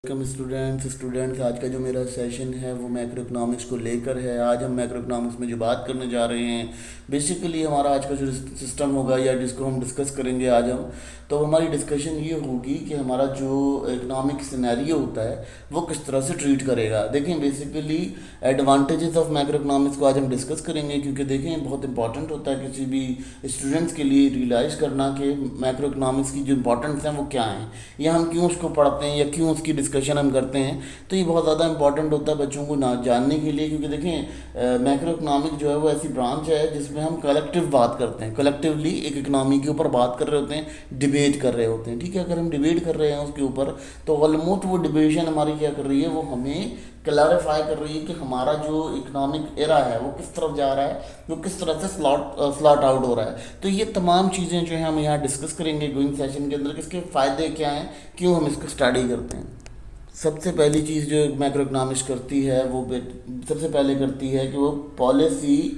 Welcome students आज का जो मेरा सेशन है वो मैक्रो इकोनॉमिक्स को लेकर है। आज हम मैक्रो इकोनॉमिक्स में जो बात करने जा रहे हैं, बेसिकली हमारा आज का जो सिस्टम होगा या जिसको हम डिस्कस करेंगे आज हम, तो हमारी डिस्कशन ये होगी कि हमारा जो इकोनॉमिक सिनेरियो होता है वो किस तरह से ट्रीट करेगा। देखें, basically advantages of macro economics को आज हम डिस्कस करेंगे, क्योंकि देखें बहुत इंपॉर्टेंट होता है किसी भी स्टूडेंट्स के लिए रियलाइज़ करना कि मैक्रो इकोनॉमिक्स की जो इंपॉर्टेंस हैं वो क्या हैं, या हम क्यों उसको पढ़ते हैं या क्यों उसकी डिस्कशन हम करते हैं। तो ये बहुत ज़्यादा इंपॉर्टेंट होता है बच्चों को ना जानने के लिए, क्योंकि देखें मैक्रो इकोनॉमिक जो है वो ऐसी ब्रांच है जिसमें हम कलेक्टिव बात करते हैं, कलेक्टिवली एक इकोनॉमी के ऊपर बात कर रहे होते हैं, डिबेट कर रहे होते हैं। ठीक है, अगर हम डिबेट कर रहे हैं उसके ऊपर तो ऑलमोस्ट वो डिबेशन हमारी क्या कर रही है, वो हमें क्लैरिफाई कर रही है कि हमारा जो इकोनॉमिक एरा है वो किस तरफ जा रहा है, वो किस तरह से स्लॉट आउट हो रहा है। तो ये तमाम चीज़ें जो है हम यहाँ डिस्कस करेंगे गोइंग सेशन के अंदर, किसके फ़ायदे क्या हैं, क्यों हम इसको स्टडी करते हैं। सबसे पहली चीज़ जो मैक्रो इकोनॉमिक्स करती है वो सबसे पहले करती है कि वो पॉलिसी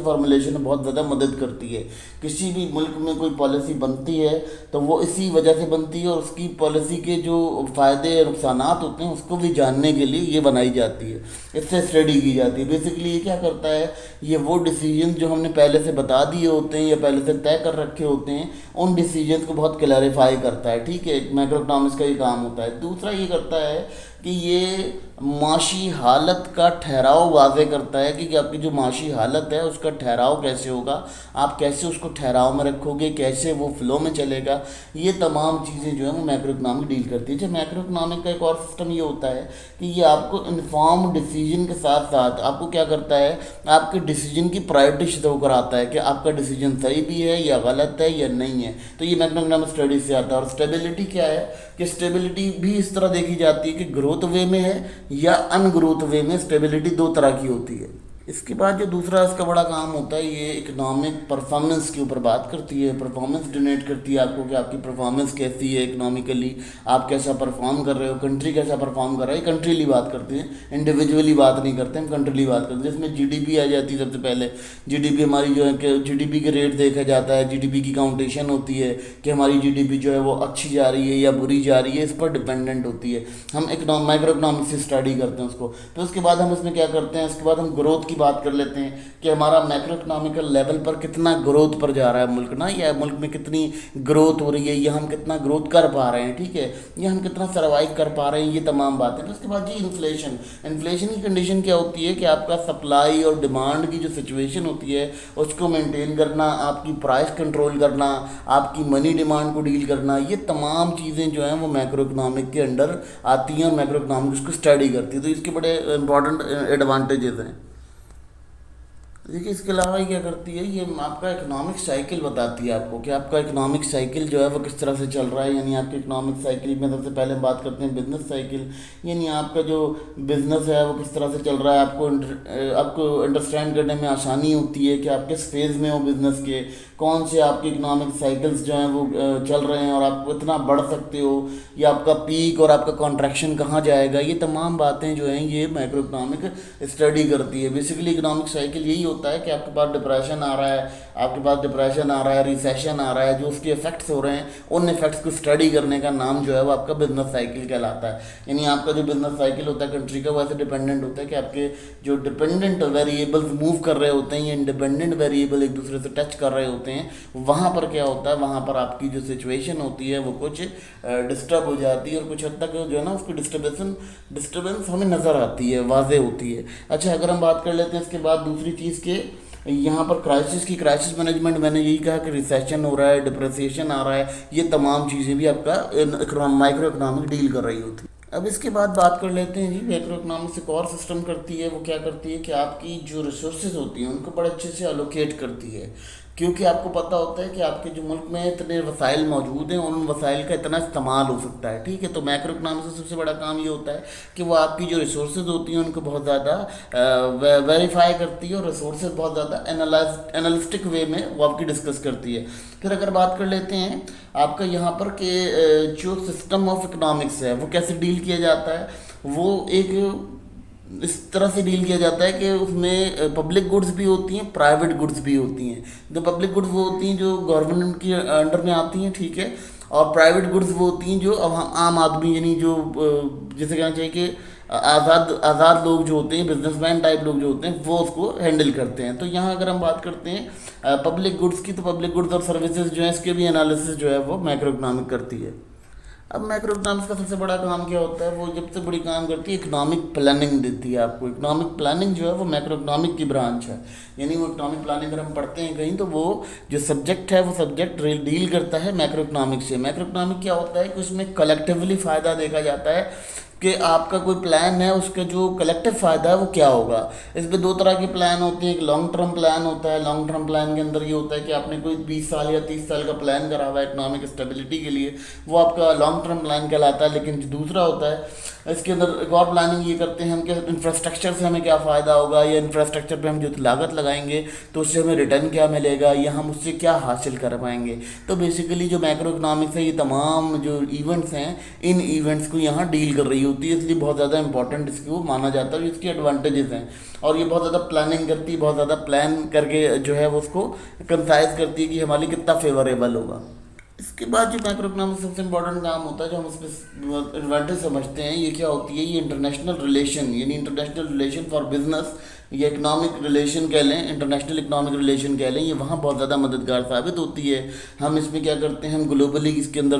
फार्मूलेशन में बहुत ज़्यादा मदद करती है। किसी भी मुल्क में कोई पॉलिसी बनती है तो वो इसी वजह से बनती है, और उसकी पॉलिसी के जो फ़ायदे और नुकसानात होते हैं उसको भी जानने के लिए ये बनाई जाती है, इससे स्टडी की जाती है। बेसिकली ये क्या करता है, ये वो डिसीजन जो हमने पहले से बता दिए होते हैं या पहले से तय कर रखे होते हैं, उन डिसीजन को बहुत क्लैरिफाई करता है। ठीक है, मैक्रो इकोनॉमिक्स का ये काम होता है। दूसरा ये करता है कि ये माशी हालत का ठहराव वाज़े करता है कि आपकी जो माशी हालत है उसका ठहराव कैसे होगा, आप कैसे उसको ठहराव में रखोगे, कैसे वो फ्लो में चलेगा। ये तमाम चीज़ें जो है वो मैक्रो इकोनॉमिक डील करती है। जब मैक्रो इकोनॉमिक का एक और सिस्टम ये होता है कि ये आपको इन्फॉर्म डिसीजन के साथ साथ आपको क्या करता है, आपके डिसीजन की प्रायोरिटी शो कराता है कि आपका डिसीजन सही भी है या गलत है या नहीं है। तो ये मैक्रो इकोनॉमिक स्टडी से आता है। और स्टेबिलिटी क्या है कि स्टेबिलिटी भी इस तरह देखी जाती है कि ग्रोथ वे में है या अनग्रोथ वे में। स्टेबिलिटी दो तरह की होती है। इसके बाद जो दूसरा इसका बड़ा काम होता है, ये इकोनॉमिक परफॉर्मेंस के ऊपर बात करती है। परफॉर्मेंस डोनेट करती है आपको कि आपकी परफॉर्मेंस कैसी है इकोनॉमिकली, आप कैसा परफॉर्म कर रहे हो, कंट्री कैसा परफॉर्म कर रहा है। कंट्रीली बात करते हैं, इंडिविजुअली बात नहीं करते, हम कंट्रीली बात करते हैं। जिसमें जीडीपी आ जाती है सबसे पहले। जीडीपी हमारी जो है कि जीडीपी के रेट देखा जाता है, जीडीपी की काउंटेशन होती है कि हमारी जीडीपी जो है वो अच्छी जा रही है या बुरी जा रही है, इस पर डिपेंडेंट होती है। हम माइक्रो इकोनॉमिक्स से स्टडी करते हैं उसको। तो उसके बाद हम इसमें क्या करते हैं, इसके बाद हम ग्रोथ की बात कर लेते हैं कि हमारा मैक्रो इकोनॉमिकल लेवल पर कितना ग्रोथ पर जा रहा है मुल्क ना, या मुल्क में कितनी ग्रोथ हो रही है, या हम कितना ग्रोथ कर पा रहे हैं। ठीक है, या हम कितना सर्वाइव कर पा रहे हैं, ये तमाम बातें। तो उसके बाद जी इन्फ्लेशन की कंडीशन क्या होती है कि आपका सप्लाई और डिमांड की जो सिचुएशन होती है उसको मेंटेन करना, आपकी प्राइस कंट्रोल करना, आपकी मनी डिमांड को डील करना, ये तमाम चीज़ें जो हैं वो मैक्रो इकोनॉमिक के अंडर आती हैं और मैक्रो इकोनॉमिक्स को स्टडी करती है। तो इसके बड़े इंपॉर्टेंट एडवांटेजेस हैं। देखिए, इसके अलावा ये क्या करती है, ये आपका इकोनॉमिक साइकिल बताती है आपको कि आपका इकोनॉमिक साइकिल जो है वो किस तरह से चल रहा है। यानी आपके इकोनॉमिक साइकिल में सबसे पहले हम बात करते हैं बिजनेस साइकिल, यानी आपका जो बिजनेस है वो किस तरह से चल रहा है। आपको अंडरस्टैंड करने में आसानी होती है कि आप किस फेज़ में हो बिज़नेस के, कौन से आपके इकोनॉमिक साइकिल्स जो हैं वो चल रहे हैं और आप इतना बढ़ सकते हो, या आपका पीक और आपका कॉन्ट्रैक्शन कहाँ जाएगा। ये तमाम बातें जो हैं ये मैक्रो इकोनॉमिक स्टडी करती है। बेसिकली इकोनॉमिक साइकिल यही होता है कि आपके पास डिप्रेशन आ रहा है, रिसेशन आ रहा है, जो उसके इफेक्ट्स हो रहे हैं, उन इफेक्ट्स को स्टडी करने का नाम जो है वो आपका बिजनेस साइकिल कहलाता है। यानी आपका जो बिजनेस साइकिल होता है कंट्री का, वो ऐसे डिपेंडेंट होता है कि आपके जो डिपेंडेंट वेरिएबल्स मूव कर रहे होते हैं या इंडिपेंडेंट वेरिएबल एक दूसरे से टच कर रहे होते हैं, वहाँ पर क्या होता है, वहाँ पर आपकी जो सिचुएशन होती है वो कुछ डिस्टर्ब हो जाती है, और कुछ हद तक जो है ना उसकी डिस्टर्बेंस हमें नज़र आती है, वाज़े होती है। अच्छा, अगर हम बात कर लेते हैं इसके बाद दूसरी चीज़ के यहाँ पर क्राइसिस मैनेजमेंट, मैंने यही कहा कि रिसेशन हो रहा है, डिप्रेसिएशन आ रहा है, ये तमाम चीज़ें भी आपका माइक्रो इकोनॉमिक डील कर रही होती है। अब इसके बाद बात कर लेते हैं जी, मैक्रो इकोनॉमिक्स एक और सिस्टम करती है। वो क्या करती है कि आपकी जो रिसोर्सेज होती हैं उनको बड़े अच्छे से अलोकेट करती है, क्योंकि आपको पता होता है कि आपके जो मुल्क में इतने वसाइल मौजूद हैं और उन वसाइल का इतना इस्तेमाल हो सकता है। ठीक है, तो मैक्रो इकोनॉमिक्स का सबसे बड़ा काम ये होता है कि वो आपकी जो रिसोर्सेज होती हैं उनको बहुत ज़्यादा वेरीफाई करती है, और रिसोर्सेज बहुत ज़्यादा एनालिस्टिक वे में वो आपकी डिस्कस करती है। फिर अगर बात कर लेते हैं आपका यहाँ पर कि जो सिस्टम ऑफ इकोनॉमिक्स है वो कैसे डील किया जाता है, वो एक इस तरह से डील किया जाता है कि उसमें पब्लिक गुड्स भी होती हैं, प्राइवेट गुड्स भी होती हैं। जो पब्लिक गुड्स वो होती हैं जो गवर्नमेंट के अंडर में आती हैं, ठीक है, और प्राइवेट गुड्स वो होती हैं जो अब हम आम आदमी यानी जो जैसे कहना चाहिए कि आज़ाद आज़ाद लोग जो होते हैं, बिजनेसमैन टाइप लोग जो होते हैं, वो उसको हैंडल करते हैं। तो यहाँ अगर हम बात करते हैं पब्लिक गुड्स की, तो पब्लिक गुड्स और सर्विसेज जो है इसके भी एनालिसिस जो है वो मैक्रो इकोनॉमिक करती है। अब मैक्रो इकोनॉमिक्स का सबसे बड़ा काम क्या होता है, वो सबसे बड़ी काम करती है इकोनॉमिक प्लानिंग देती है आपको। इकोनॉमिक प्लानिंग जो है वो मैक्रो इकोनॉमिक की ब्रांच है, यानी वो इकोनॉमिक प्लानिंग अगर हम पढ़ते हैं कहीं तो वो जो सब्जेक्ट है वो सब्जेक्ट डील करता है मैक्रो इकोनॉमिक से। मैक्रो इकोनॉमिक क्या होता है कि उसमें कलेक्टिवली फ़ायदा देखा जाता है कि आपका कोई प्लान है उसका जो कलेक्टिव फ़ायदा है वो क्या होगा। इसमें दो तरह के प्लान होते हैं, एक लॉन्ग टर्म प्लान होता है। लॉन्ग टर्म प्लान के अंदर ये होता है कि आपने कोई 20 साल या 30 साल का प्लान करा हुआ है इकोनॉमिक स्टेबिलिटी के लिए, वो आपका लॉन्ग टर्म प्लान कहलाता है। लेकिन जो दूसरा होता है इसके अंदर एक और प्लानिंग ये करते हैं हम कि इंफ्रास्ट्रक्चर से हमें क्या फ़ायदा होगा, या इंफ्रास्ट्रक्चर पे हम जो लागत लगाएंगे तो उससे हमें रिटर्न क्या मिलेगा, या हम उससे क्या हासिल कर पाएंगे। तो बेसिकली जो मैक्रो इकोनॉमिक्स है ये तमाम जो इवेंट्स हैं इन इवेंट्स को यहाँ डील कर रही होती है, इसलिए बहुत ज़्यादा इंपॉर्टेंट इसको माना जाता है। इसके एडवांटेजेस हैं और ये बहुत ज़्यादा प्लानिंग करती है, बहुत ज़्यादा प्लान करके जो है वो उसको कंसाइज करती है कि हमारे लिए कितना फेवरेबल होगा। इसके बाद जो मैक्रो इकोनॉमिक्स सबसे इंपॉर्टेंट काम होता है जो हम उसमें एडवांटेज समझते हैं, ये क्या होती है, ये इंटरनेशनल रिलेशन, यानी इंटरनेशनल रिलेशन फॉर बिजनेस या इकोनॉमिक रिलेशन कह लें, इंटरनेशनल इकोनॉमिक रिलेशन कह लें, ये वहाँ बहुत ज़्यादा मददगार साबित होती है। हम इसमें क्या करते हैं, हम ग्लोबली इसके अंदर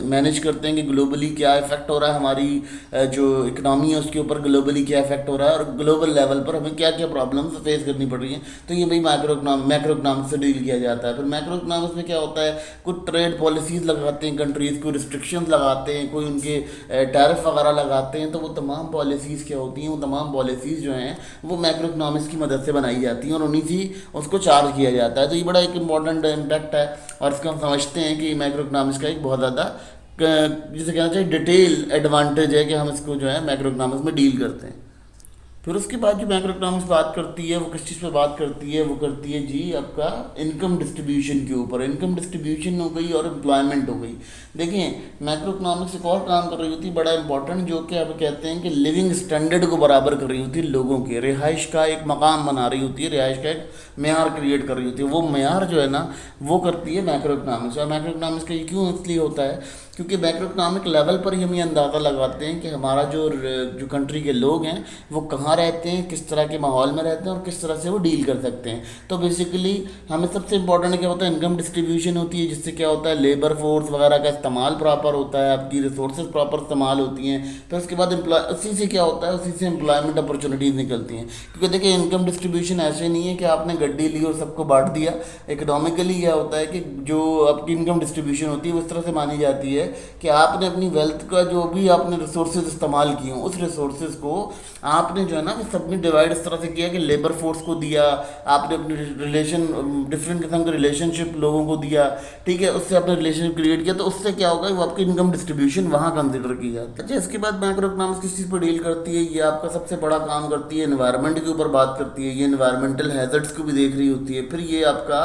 मैनेज करते हैं कि ग्लोबली क्या इफेक्ट हो रहा है, हमारी जो इकनॉमी है उसके ऊपर ग्लोबली क्या इफेक्ट हो रहा है और ग्लोबल लेवल पर हमें क्या क्या प्रॉब्लम्स फेस करनी पड़ रही हैं। तो ये भाई मैक्रो इकोनॉमिक्स से डील किया जाता है। फिर मैक्रो इकोनॉमिक्स में क्या होता है, कुछ ट्रेड पॉलिसीज़ लगाते हैं कंट्रीज़ को, रिस्ट्रिक्शंस लगाते हैं, कोई उनके टैरिफ वगैरह लगाते हैं। तो वो तमाम पॉलिसीज़ क्या होती हैं, वो तमाम पॉलिसीज़ जो हैं वो मैक्रो इकोनॉमिक्स की मदद से बनाई जाती हैं और उन्हीं से उसको चार्ज किया जाता है। तो ये बड़ा एक इंपॉर्टेंट इम्पैक्ट है और इसको हम समझते हैं कि मैक्रो इकोनॉमिक्स का एक बहुत ज़्यादा जिसे कहना चाहिए डिटेल एडवांटेज है कि हम इसको जो है मैक्रो इकोनॉमिक्स में डील करते हैं। फिर उसके बाद जो मैक्रो इकोनॉमिक्स बात करती है वो किस चीज़ पे बात करती है, वो करती है जी आपका इनकम डिस्ट्रीब्यूशन के ऊपर। इनकम डिस्ट्रीब्यूशन हो गई और एम्प्लॉयमेंट हो गई। देखिए मैक्रो इकोनॉमिक्स एक और काम कर रही होती है बड़ा इंपॉर्टेंट, जो कि अब कहते हैं कि लिविंग स्टैंडर्ड को बराबर कर रही होती है, लोगों के रिहाइश का एक मकाम बना रही होती है, रिहाइश का एक मेयार क्रिएट कर रही होती है। वो मेयार जो है ना वो करती है मैक्रो इकोनॉमिक्स। और मैक्रो इकोनॉमिक्स का ये क्यों इसलिए होता है क्योंकि मैक्रो इकोनॉमिक लेवल पर ही हम ये अंदाज़ा लगाते हैं कि हमारा जो कंट्री के लोग हैं वो कहाँ रहते हैं, किस तरह के माहौल में रहते हैं और किस तरह से वो डील कर सकते हैं। तो बेसिकली हमें सबसे इंपॉर्टेंट क्या होता है, इनकम डिस्ट्रीब्यूशन होती है, जिससे क्या होता है लेबर फोर्स वगैरह का इस्तेमाल प्रॉपर होता है, आपकी रिसोर्सेज प्रॉपर इस्तेमाल होती हैं। फिर उसके बाद उसी से क्या होता है, उसी से एम्प्लॉयमेंट अपॉर्चुनिटीज़ निकलती हैं। क्योंकि देखिए इनकम डिस्ट्रीब्यूशन ऐसे नहीं है कि आपने गड्डी ली और सबको बांट दिया। इकोनॉमिकली क्या होता है कि जो आपकी इनकम डिस्ट्रीब्यूशन होती है वो इस तरह से मानी जाती है कि आपने अपनी वेल्थ का जो भी आपने रिसोर्सेज इस्तेमाल किए हों उस रिसोर्सेज को आपने जो है ना सब में डिवाइड इस तरह से किया कि लेबर फोर्स को दिया, आपने अपने रिलेशन डिफरेंट किस्म के रिलेशनशिप लोगों को दिया, ठीक है, उससे आपने रिलेशनशिप क्रिएट किया। तो उससे क्या होगा, वो आपकी इनकम डिस्ट्रीब्यूशन वहाँ कंसिडर की जाती है। अच्छा, इसके बाद मैक्रो इकोनॉमिक्स किस चीज़ पर डील करती है, ये आपका सबसे बड़ा काम करती है एनवायरनमेंट के ऊपर बात करती है, ये एनवायरमेंटल हैजर्ड्स को भी देख रही होती है। फिर ये आपका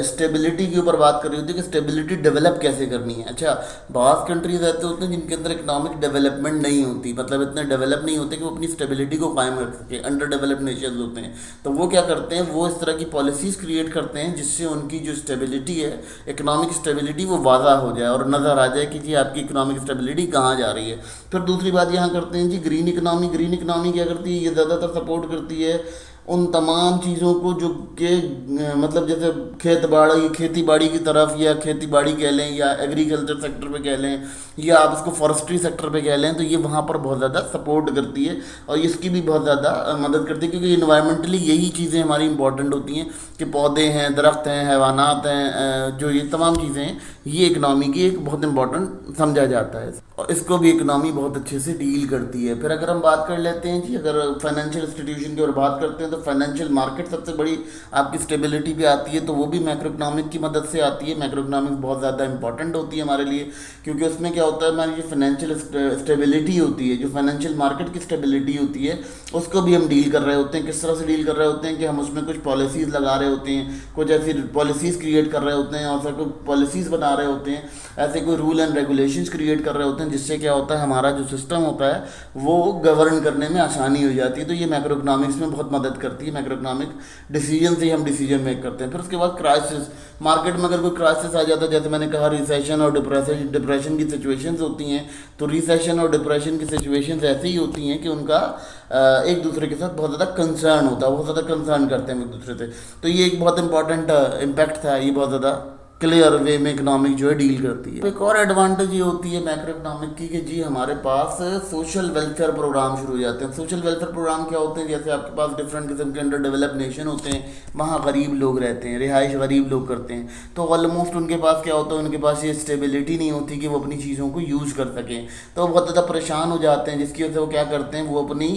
स्टेबिलिटी के ऊपर बात कर रही होती है कि स्टेबिलिटी डेवलप कैसे करनी है। अच्छा, बहुत कंट्रीज ऐसे होते हैं जिनके अंदर इकोनॉमिक डेवलपमेंट नहीं होती, मतलब इतने डेवलप नहीं होते कि वो अपनी स्टेबिलिटी को कायम रख सके, अंडर डेवलप्ड नेशंस होते हैं। तो वो क्या करते हैं, वो इस तरह की पॉलिसीज़ क्रिएट करते हैं जिससे उनकी जो स्टेबिलिटी है, इकोनॉमिक स्टेबिलिटी, वो वाज़ा हो जाए और नज़र आ जाए कि जी आपकी इकोनॉमिक स्टेबिलिटी कहाँ जा रही है। फिर दूसरी बात यहाँ करते हैं जी ग्रीन इकोनॉमी। ग्रीन इकोनॉमी क्या करती है, ये ज़्यादातर सपोर्ट करती है उन तमाम चीज़ों को जो कि मतलब जैसे खेती बाड़ी की तरफ, या खेती बाड़ी कह लें, या एग्रीकल्चर सेक्टर पे कह लें, या आप इसको फॉरेस्ट्री सेक्टर पे कह लें, तो ये वहाँ पर बहुत ज़्यादा सपोर्ट करती है और इसकी भी बहुत ज़्यादा मदद करती है। क्योंकि इन्वायरमेंटली यही चीज़ें हमारी इंपॉर्टेंट होती हैं कि पौधे हैं, दरख्त हैं, हैवानात हैं, जो ये तमाम चीज़ें हैं, ये इकनॉमी की एक बहुत इंपॉर्टेंट समझा जाता है और इसको भी इकनॉमी बहुत अच्छे से डील करती है। फिर अगर हम बात कर लेते हैं जी, अगर फाइनेंशियल इंस्टीट्यूशन की ओर बात करते हैं तो फाइनेंशियल मार्केट सबसे बड़ी आपकी स्टेबिलिटी पे आती है, तो वो भी मैक्रो इकोनॉमिक की मदद से आती है। मैक्रो इकोनॉमिक बहुत ज़्यादा इंपॉर्टेंट होती है हमारे लिए, क्योंकि उसमें क्या होता है, हमारी जो फाइनेंशियल स्टेबिलिटी होती है, जो फाइनेंशियल मार्केट की स्टेबिलिटी होती है, उसको भी हम डील कर रहे होते हैं। किस तरह से डील कर रहे होते हैं कि हम उसमें कुछ पॉलिसीज़ लगा रहे होते हैं, कुछ ऐसी पॉलिसीज़ क्रिएट कर रहे होते हैं और फिर कुछ पॉलिसीज़ बना रहे होते हैं, ऐसे कोई रूल एंड रेगुलेशंस क्रिएट कर रहे होते हैं, जिससे क्या होता है हमारा जो सिस्टम होता है वो गवर्न करने में आसानी हो जाती है। तो ये मैक्रो इकोनॉमिक्स में बहुत मदद करती है, मैक्रो इकोनॉमिक डिसीजन से ही हम डिसीजन मेक करते हैं। फिर उसके बाद क्राइसिस, मार्केट में अगर कोई क्राइसिस आ जाता है, जैसे मैंने कहा रिसेशन और डिप्रेशन की सिचुएशंस होती हैं, तो रिसेशन और डिप्रेशन की सिचुएशंस ऐसी ही होती हैं कि उनका एक दूसरे के साथ बहुत ज़्यादा कंसर्न होता है, बहुत ज़्यादा कंसर्न करते हैं एक दूसरे से। तो ये एक बहुत इंपॉर्टेंट इम्पैक्ट था, ये बहुत ज़्यादा क्लियर वे में इकोनॉमिक जो है डील करती है। एक और एडवांटेज ये होती है मैक्रो इकोनॉमिक की कि जी हमारे पास सोशल वेलफेयर प्रोग्राम शुरू हो जाते हैं। सोशल वेलफेयर प्रोग्राम क्या होते हैं, जैसे आपके पास डिफरेंट किस्म के अंडर डेवलप नेशन होते हैं, वहाँ गरीब लोग रहते हैं, रिहाइश गरीब लोग करते हैं, तो ऑलमोस्ट उनके पास क्या होता है, उनके पास ये स्टेबिलिटी नहीं होती कि वो अपनी चीज़ों को यूज़ कर सकें, तो वो बहुत ज़्यादा परेशान हो जाते हैं, जिसकी वजह से वो क्या करते हैं, वो अपनी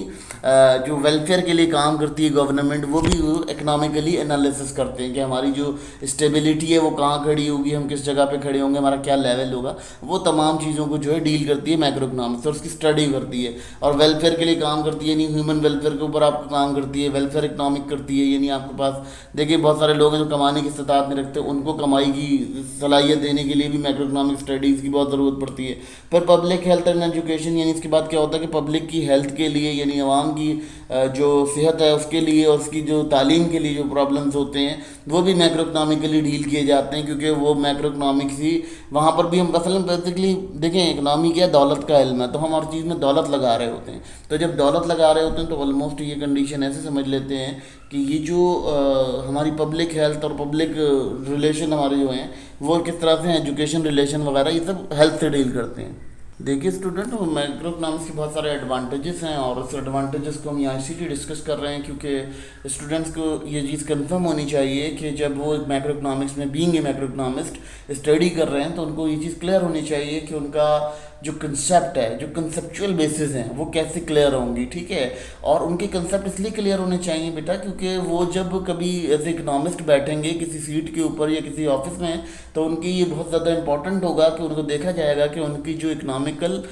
जो वेलफेयर के लिए काम करती है गवर्नमेंट, वो भी इकोनॉमिकली एनालिसिस करते हैं कि हमारी जो स्टेबिलिटी है वो कहाँ खड़ी होगी, हम किस जगह पे खड़े होंगे, हमारा क्या लेवल होगा, वो तमाम चीज़ों को जो है डील करती है मैक्रो इकोनॉमिक्स, और उसकी स्टडी करती है और वेलफेयर के लिए काम करती है, यानी ह्यूमन वेलफेयर के ऊपर आपको काम करती है, वेलफेयर इकोनॉमिक करती है। यानी आपके पास देखिए बहुत सारे लोग हैं जो कमाने की इस्तात नहीं रखते, उनको कमाई की सलाहियत देने के लिए भी मैक्रो इकोनॉमिक स्टडीज़ की बहुत ज़रूरत पड़ती है। फिर पब्लिक हेल्थ एंड एजुकेशन, यानी इसके बाद क्या होता है कि पब्लिक की हेल्थ के लिए, यानी आवाम की जो सेहत है उसके लिए और उसकी जो तालीम के लिए जो प्रॉब्लम्स होते हैं, वो भी मैक्रो इकोनॉमिकली डील किए जाते हैं, क्योंकि वो मैक्रो इकोनॉमिक्स ही वहाँ पर भी हम असल में बेसिकली देखें, इकोनॉमी क्या दौलत का इल्म है, तो हम हर चीज़ में दौलत लगा रहे होते हैं। तो जब दौलत लगा रहे होते हैं तो ऑलमोस्ट ये कंडीशन ऐसे समझ लेते हैं कि ये जो हमारी पब्लिक हेल्थ और पब्लिक रिलेशन हमारे जो हैं वो किस तरह से एजुकेशन रिलेशन वगैरह ये सब हेल्थ से डील करते हैं। देखिए स्टूडेंट, मैक्रो इकोनॉमिक्स के बहुत सारे एडवांटेजेस हैं और उस एडवांटेजेस को हम यहाँ इसीलिए डिस्कस कर रहे हैं क्योंकि स्टूडेंट्स को ये चीज़ कंफर्म होनी चाहिए कि जब वो मैक्रो इकोनॉमिक्स में being a macro economist study कर रहे हैं तो उनको ये चीज़ क्लियर होनी चाहिए कि उनका जो कंसेप्ट है, जो कंसेप्चुअल बेसिस हैं, वो कैसे क्लियर होंगी, ठीक है। और उनके कंसेप्ट इसलिए क्लियर होने चाहिए बेटा क्योंकि वो जब कभी एज ए इकोनॉमिस्ट बैठेंगे किसी सीट के ऊपर या किसी ऑफिस में, तो उनकी ये बहुत ज़्यादा इंपॉर्टेंट होगा कि उनको देखा जाएगा कि उनकी जो इकोनॉमिकल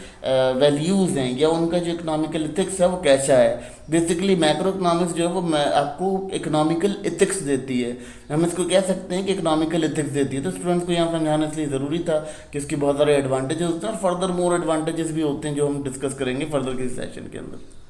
वैल्यूज़ हैं या उनका जो इकोनॉमिकल इथिक्स है वो कैसा है। बेसिकली मैक्रो इकोनॉमिक्स जो है वो आपको इकोनॉमिकल इथिक्स देती है, हम इसको कह सकते हैं कि इकोनॉमिकल इथिक्स देती है। तो स्टूडेंट्स को यहाँ समझाना इसलिए ज़रूरी था कि इसकी बहुत सारे एडवांटेजेस होते हैं और फर्दर मोर एडवांटेजेस भी होते हैं जो हम डिस्कस करेंगे फर्दर किसी सेशन के अंदर।